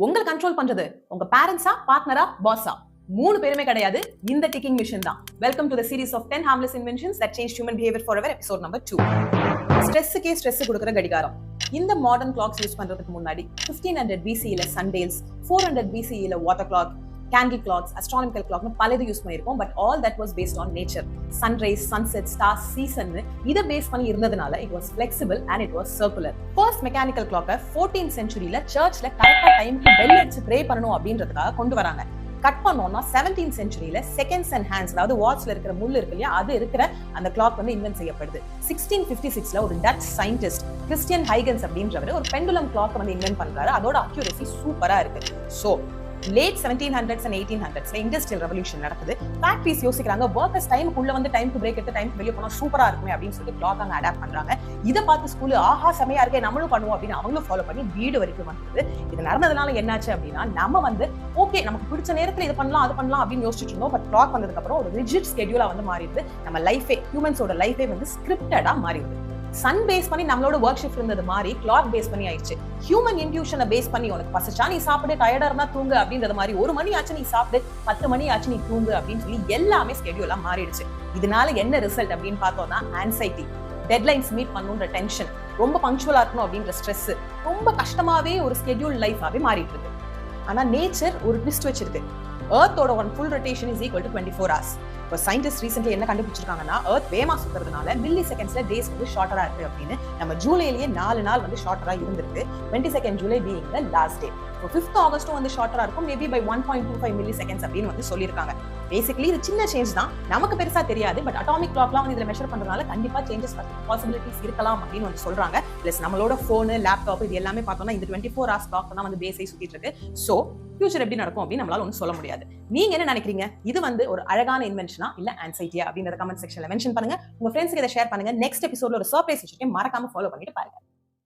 உங்களை கண்ட்ரோல் பண்றது உங்க பேரண்ட்ஸா, பார்ட்னரா, பாஸா? 3 பேருமே கிடையாது. இந்த டிக்கிங் மிஷின் தான். Welcome to the series of 10 harmless inventions that changed human behavior forever, episode number 2. ஸ்ட்ரெஸ்ஸுக்கே stress கொடுக்குற கடிகாரம். இந்த மாடர்ன் கிளாக்ஸ் யூஸ் பண்றதுக்கு முன்னாடி 1500 BCE சன்டேல்ஸ், 400 BCE water clock, candle clocks, astronomical clock பல இது யூஸ் பண்ணிருக்கோம். But all that was based on nature. Sunrise, sunset, stars, season இதை base பண்ணி இருந்ததுனால it was flexible and it was circular. First mechanical கிளாக்கை 14th centuryல சர்ச்ல கரெக்டா டைம்க்கு bell அடிச்சு ப்ரே பண்ணணும் அப்படின்றதுக்காக கொண்டு வராங்க. கட் பண்ணோம்னா 17th centuryல செகண்ட்ஸ் அண்ட் ஹேண்ட்ஸ், அதாவது வாட்ச்ல இருக்கிற முள் இருக்கு இல்லையா, அது இருக்கிற அந்த கிளாக் வந்து இன்வென்ட் செய்யப்படுது. 1656ல ஒரு டச் சயின்டிஸ்ட் கிறிஸ்டியன் ஹைகன்ஸ் அப்படின்றவர் ஒரு பெண்டுலம் கிளாக் வந்து இன்வென்ட் பண்றாரு. அதோட அக்யூரசி சூப்பரா இருக்கு. So late 1700s and 1800s industrial revolution நடக்குது. ஃபேக்டரிஸ் யோசிக்கிறாங்க, ஒர்க்கர்ஸ் டைமுக்குள்ள வந்து டைம்க்கு பிரேக் எடுத்து டைம்க்கு வெளியே போனா சூப்பரா இருக்குமே அப்படின்னு சொல்லிட்டு கிளாக் அங்க அடாப்ட் பண்றாங்க. இதை பார்த்து ஸ்கூல் ஆஹா செமையா இருக்கே நம்மளும் பண்ணுவோம் அப்படின்னு அவங்களும் ஃபாலோ பண்ணி வீடு வரைக்கும் வந்தது. இது நடந்ததுனால என்னாச்சு அப்படின்னா, நம்ம வந்து ஓகே நமக்கு பிடிச்ச நேரத்துல இது பண்ணலாம் அது பண்ணலாம் அப்படின்னு யோசிச்சுட்டு இருந்தோம். பட் கிளாக் வந்ததுக்கு அப்புறம் ஒரு ரிஜிட் ஸ்கெடியூலா வந்து மாறிடுது. நம்ம லைஃபே, ஹியூமன்ஸோட லைஃபே வந்து ஸ்கிரிப்டடா மாறிடுது. சன் பேஸ் பண்ணி நம்மளோட ஒர்க் ஷிஃப்ட் இருந்தது மாதிரி கிளாக் பேஸ் பண்ணி ஆயிடுச்சு. ஹியூமன் இன்ட்யூஷனை பேஸ் பண்ணி உனக்கு பசிச்சா நீ சாப்பிடு, டயர்டா இருந்தா தூங்கு அப்படின்றது மாதிரி 1 மணி ஆச்சு நீ சாப்பிடு, 10 மணி ஆச்சு நீ தூங்கு அப்படின்னு சொல்லி எல்லாமே ஸ்கெடியூலா மாறிடுச்சு. இதனால என்ன ரிசல்ட் அப்படின்னு பார்த்தோம்னா, ஆன்சைட்டி, டெட்லைன்ஸ் மீட் பண்ணுன்ற டென்ஷன், ரொம்ப பங்க்சுவலா இருக்கணும் அப்படின்ற ஸ்ட்ரெஸ், ரொம்ப கஷ்டமாவே ஒரு ஸ்கெடியூல் லைஃபாவே மாறிட்டு இருக்கு. ஆனா நேச்சர் ஒரு ட்விஸ்ட் வச்சிருக்கு. எர்த்தோட full rotation is equal to 24 hours. இப்போ சயின்டிஸ்ட் ரீசென்ட்லி என்ன கண்டுபிடிச்சிருக்காங்கன்னா, எர்த் வேகமா சுத்துறதுனால மில்லி செகண்ட்ஸ்ல டேஸ் வந்து ஷார்ட்டரா இருக்கு அப்படின்னு. நம்ம ஜூலைலயே 4 நாள் வந்து ஷார்ட்டரா இருந்திருக்கு. 22nd July being the last day. இப்போ 5th August வந்து ஷார்ட்டரா இருக்கும், மேபி பை 1.25 மில்லி செகண்ட்ஸ் அப்படின்னு வந்து சொல்லியிருக்காங்க. பேசிக்கலி இது சின்ன சேஞ்ச் தான், நமக்கு பெருசா தெரியாது. பட் அட்டாமிக் கிளாக்லாம் வந்து இதுல மெஷர் பண்றதுனால கண்டிப்பா சேஞ்சஸ் பாசிபிலிட்டிஸ் இருக்கலாம் அப்படின்னு வந்து சொல்றாங்க. பிளஸ் நம்மளோட போனு, லேப்டாப் இது எல்லாமே பார்த்தோம்னா இந்த 24 hours கிளாக் தான் வந்து பேஸை சுத்திட்டு இருக்கு. சோ ஃபியூச்சர் எப்படி நடக்கும் அப்படின்னு நம்மளால ஒன்றும் சொல்ல முடியாது. நீங்க என்ன நினைக்கிறீங்க? இது வந்து ஒரு அழகான இன்வென்ஷனா இல்ல ஆன்சைட்டியா அப்படின்றத கமெண்ட் செக்ஷன்ல மென்ஷன் பண்ணுங்க. உங்க ஃப்ரெண்ட்ஸ்க்கு இதை ஷேர் பண்ணுங்க. நெக்ஸ்ட் எபிசோட்ல ஒரு சர்ப்ரைஸ் வச்சிருக்கேன், மறக்காம ஃபாலோ பண்ணிட்டு பாருங்க.